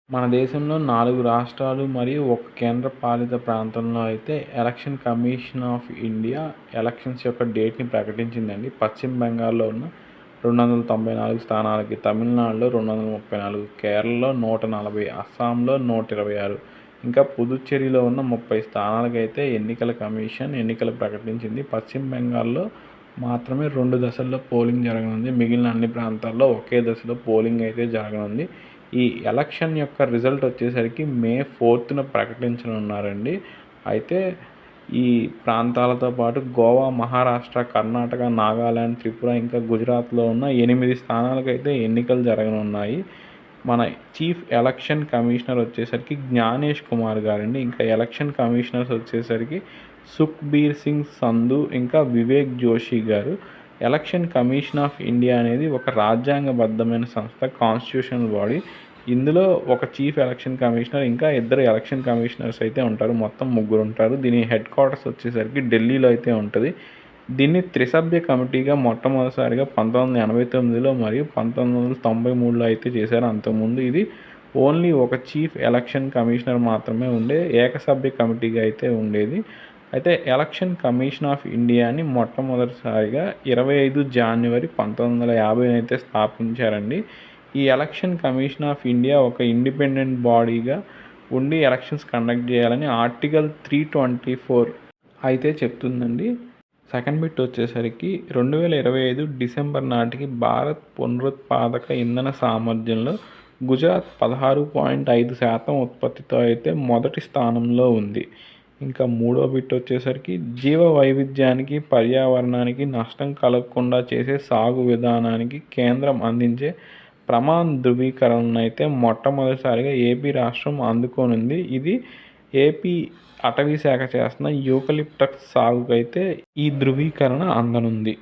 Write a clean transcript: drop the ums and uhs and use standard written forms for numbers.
మన దేశంలో 4 రాష్ట్రాలు మరియు ఒక కేంద్ర పాలిత ప్రాంతంలో అయితే election commission of India elections యొక్క డేట్ని ప్రకటించిందండి. పశ్చిమ బెంగాల్లో ఉన్న 294 స్థానాలకి, తమిళనాడులో 234, కేరళలో 140, అస్సాంలో 126, ఇంకా పుదుచ్చేరిలో ఉన్న 30 స్థానాలకైతే ఎన్నికల కమిషన్ ఎన్నికలు ప్రకటించింది. పశ్చిమ బెంగాల్లో మాత్రమే 2 దశల్లో పోలింగ్ జరగనుంది. మిగిలిన అన్ని ప్రాంతాల్లో ఒకే దశలో పోలింగ్ అయితే జరగనుంది. ఈ ఎలక్షన్ యొక్క రిజల్ట్ వచ్చేసరికి మే 4న ప్రకటించనున్నారండి. అయితే ఈ ప్రాంతాలతో పాటు గోవా, మహారాష్ట్ర, కర్ణాటక, నాగాల్యాండ్, త్రిపుర, ఇంకా గుజరాత్లో ఉన్న 8 స్థానాలకైతే ఎన్నికలు జరగనున్నాయి. మన చీఫ్ ఎలక్షన్ కమిషనర్ వచ్చేసరికి జ్ఞానేష్ కుమార్ గారండి. ఇంకా ఎలక్షన్ కమిషనర్స్ వచ్చేసరికి సుఖ్బీర్ సింగ్ సంధు, ఇంకా వివేక్ జోషి గారు. ఎలక్షన్ కమిషన్ ఆఫ్ ఇండియా అనేది ఒక రాజ్యాంగబద్ధమైన సంస్థ, కాన్స్టిట్యూషనల్ బాడీ. ఇందులో ఒక చీఫ్ ఎలక్షన్ కమిషనర్, ఇంకా 2 ఎలక్షన్ కమిషనర్స్ అయితే ఉంటారు. మొత్తం 3 ఉంటారు. దీని హెడ్ క్వార్టర్స్ వచ్చేసరికి ఢిల్లీలో అయితే ఉంటుంది. దీన్ని త్రిసభ్య కమిటీగా మొట్టమొదటిసారిగా 1989లో మరియు 1993లో అయితే చేశారు. అంతకుముందు ఇది ఓన్లీ ఒక చీఫ్ ఎలక్షన్ కమిషనర్ మాత్రమే ఉండే ఏకసభ్య కమిటీగా అయితే ఉండేది. అయితే ఎలక్షన్ కమిషన్ ఆఫ్ ఇండియాని మొట్టమొదటిసారిగా 25 జాన్వరి 1950 అయితే స్థాపించారండి. ఈ ఎలక్షన్ కమిషన్ ఆఫ్ ఇండియా ఒక ఇండిపెండెంట్ బాడీగా ఉండి ఎలక్షన్స్ కండక్ట్ చేయాలని ఆర్టికల్ 324 అయితే చెప్తుందండి. సెకండ్ బిట్ వచ్చేసరికి 2025 డిసెంబర్ నాటికి భారత్ పునరుత్పాదక ఇంధన సామర్థ్యంలో గుజరాత్ 16.5% ఉత్పత్తితో అయితే మొదటి స్థానంలో ఉంది. ఇంకా మూడో బిట్ వచ్చేసరికి జీవ వైవిధ్యానికి, పర్యావరణానికి నష్టం కలగకుండా చేసే సాగు విధానానికి కేంద్రం అందించే ప్రమాణ ధృవీకరణను అయితే మొట్టమొదటిసారిగా ఏపీ రాష్ట్రం అందుకోనుంది. ఇది ఏపీ అటవీ శాఖ చేస్తున్న యూకలిప్టస్ సాగుకైతే ఈ ధృవీకరణ అందనుంది.